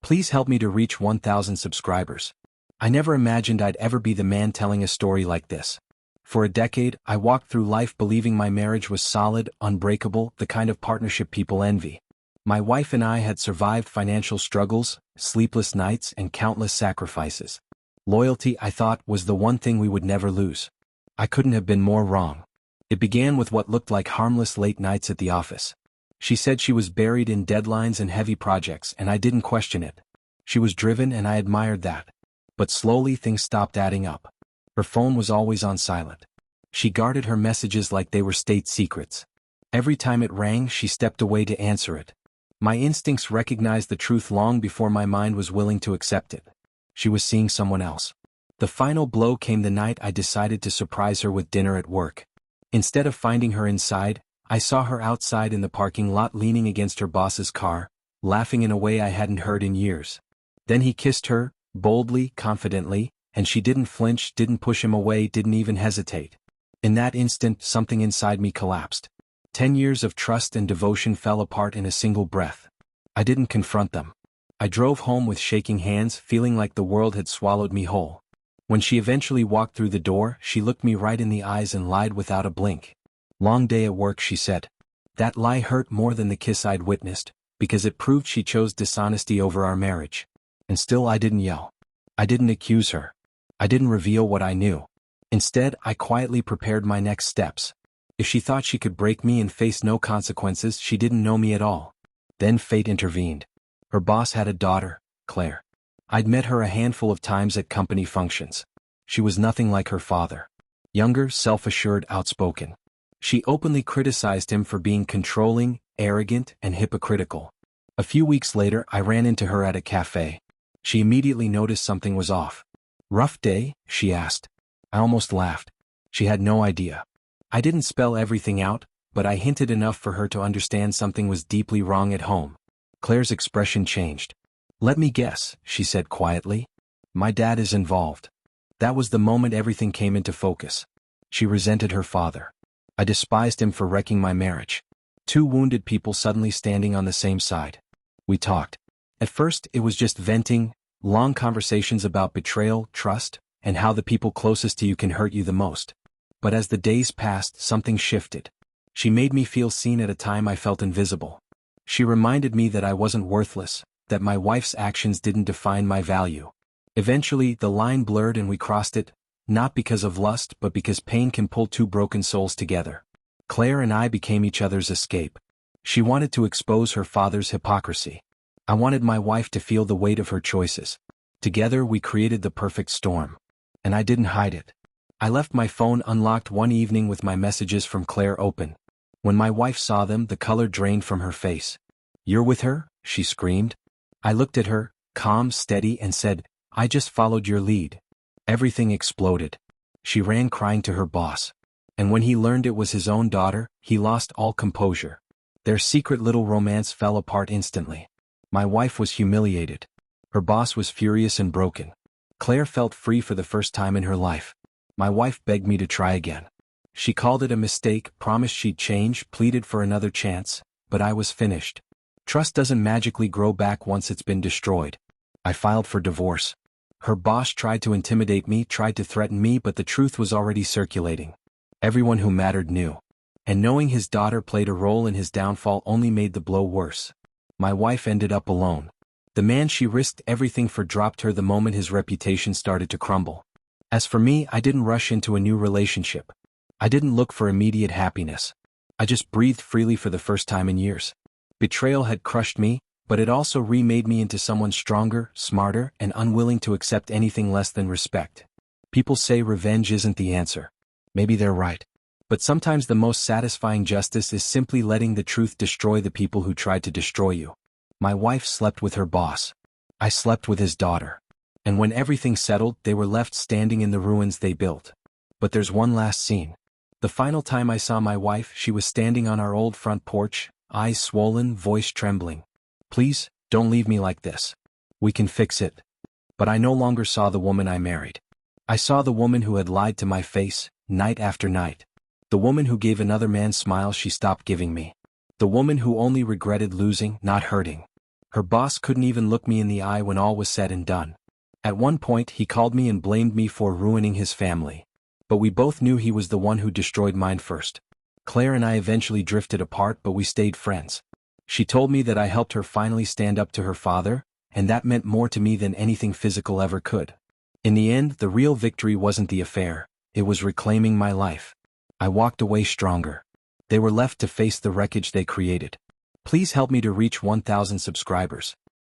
Please help me to reach 1,000 subscribers. I never imagined I'd ever be the man telling a story like this. For a decade, I walked through life believing my marriage was solid, unbreakable, the kind of partnership people envy. My wife and I had survived financial struggles, sleepless nights, and countless sacrifices. Loyalty, I thought, was the one thing we would never lose. I couldn't have been more wrong. It began with what looked like harmless late nights at the office. She said she was buried in deadlines and heavy projects, and I didn't question it. She was driven, and I admired that. But slowly things stopped adding up. Her phone was always on silent. She guarded her messages like they were state secrets. Every time it rang, she stepped away to answer it. My instincts recognized the truth long before my mind was willing to accept it. She was seeing someone else. The final blow came the night I decided to surprise her with dinner at work. Instead of finding her inside, I saw her outside in the parking lot leaning against her boss's car, laughing in a way I hadn't heard in years. Then he kissed her, boldly, confidently, and she didn't flinch, didn't push him away, didn't even hesitate. In that instant, something inside me collapsed. 10 years of trust and devotion fell apart in a single breath. I didn't confront them. I drove home with shaking hands, feeling like the world had swallowed me whole. When she eventually walked through the door, she looked me right in the eyes and lied without a blink. "Long day at work," she said. That lie hurt more than the kiss I'd witnessed, because it proved she chose dishonesty over our marriage. And still I didn't yell. I didn't accuse her. I didn't reveal what I knew. Instead, I quietly prepared my next steps. If she thought she could break me and face no consequences, she didn't know me at all. Then fate intervened. Her boss had a daughter, Claire. I'd met her a handful of times at company functions. She was nothing like her father. Younger, self-assured, outspoken. She openly criticized him for being controlling, arrogant, and hypocritical. A few weeks later, I ran into her at a cafe. She immediately noticed something was off. "Rough day?" she asked. I almost laughed. She had no idea. I didn't spell everything out, but I hinted enough for her to understand something was deeply wrong at home. Claire's expression changed. "Let me guess," she said quietly. "My dad is involved." That was the moment everything came into focus. She resented her father. I despised him for wrecking my marriage. Two wounded people suddenly standing on the same side. We talked. At first, it was just venting, long conversations about betrayal, trust, and how the people closest to you can hurt you the most. But as the days passed, something shifted. She made me feel seen at a time I felt invisible. She reminded me that I wasn't worthless, that my wife's actions didn't define my value. Eventually, the line blurred and we crossed it, not because of lust but because pain can pull two broken souls together. Claire and I became each other's escape. She wanted to expose her father's hypocrisy. I wanted my wife to feel the weight of her choices. Together we created the perfect storm. And I didn't hide it. I left my phone unlocked one evening with my messages from Claire open. When my wife saw them, the color drained from her face. "You're with her?" she screamed. I looked at her, calm, steady, and said, "I just followed your lead." Everything exploded. She ran crying to her boss. And when he learned it was his own daughter, he lost all composure. Their secret little romance fell apart instantly. My wife was humiliated. Her boss was furious and broken. Claire felt free for the first time in her life. My wife begged me to try again. She called it a mistake, promised she'd change, pleaded for another chance, but I was finished. Trust doesn't magically grow back once it's been destroyed. I filed for divorce. Her boss tried to intimidate me, tried to threaten me, but the truth was already circulating. Everyone who mattered knew. And knowing his daughter played a role in his downfall only made the blow worse. My wife ended up alone. The man she risked everything for dropped her the moment his reputation started to crumble. As for me, I didn't rush into a new relationship. I didn't look for immediate happiness. I just breathed freely for the first time in years. Betrayal had crushed me, but it also remade me into someone stronger, smarter, and unwilling to accept anything less than respect. People say revenge isn't the answer. Maybe they're right. But sometimes the most satisfying justice is simply letting the truth destroy the people who tried to destroy you. My wife slept with her boss. I slept with his daughter. And when everything settled, they were left standing in the ruins they built. But there's one last scene. The final time I saw my wife, she was standing on our old front porch, eyes swollen, voice trembling. "Please, don't leave me like this. We can fix it." But I no longer saw the woman I married. I saw the woman who had lied to my face, night after night. The woman who gave another man smiles she stopped giving me. The woman who only regretted losing, not hurting. Her boss couldn't even look me in the eye when all was said and done. At one point he called me and blamed me for ruining his family. But we both knew he was the one who destroyed mine first. Claire and I eventually drifted apart, but we stayed friends. She told me that I helped her finally stand up to her father, and that meant more to me than anything physical ever could. In the end, the real victory wasn't the affair, it was reclaiming my life. I walked away stronger. They were left to face the wreckage they created. Please help me to reach 1,000 subscribers.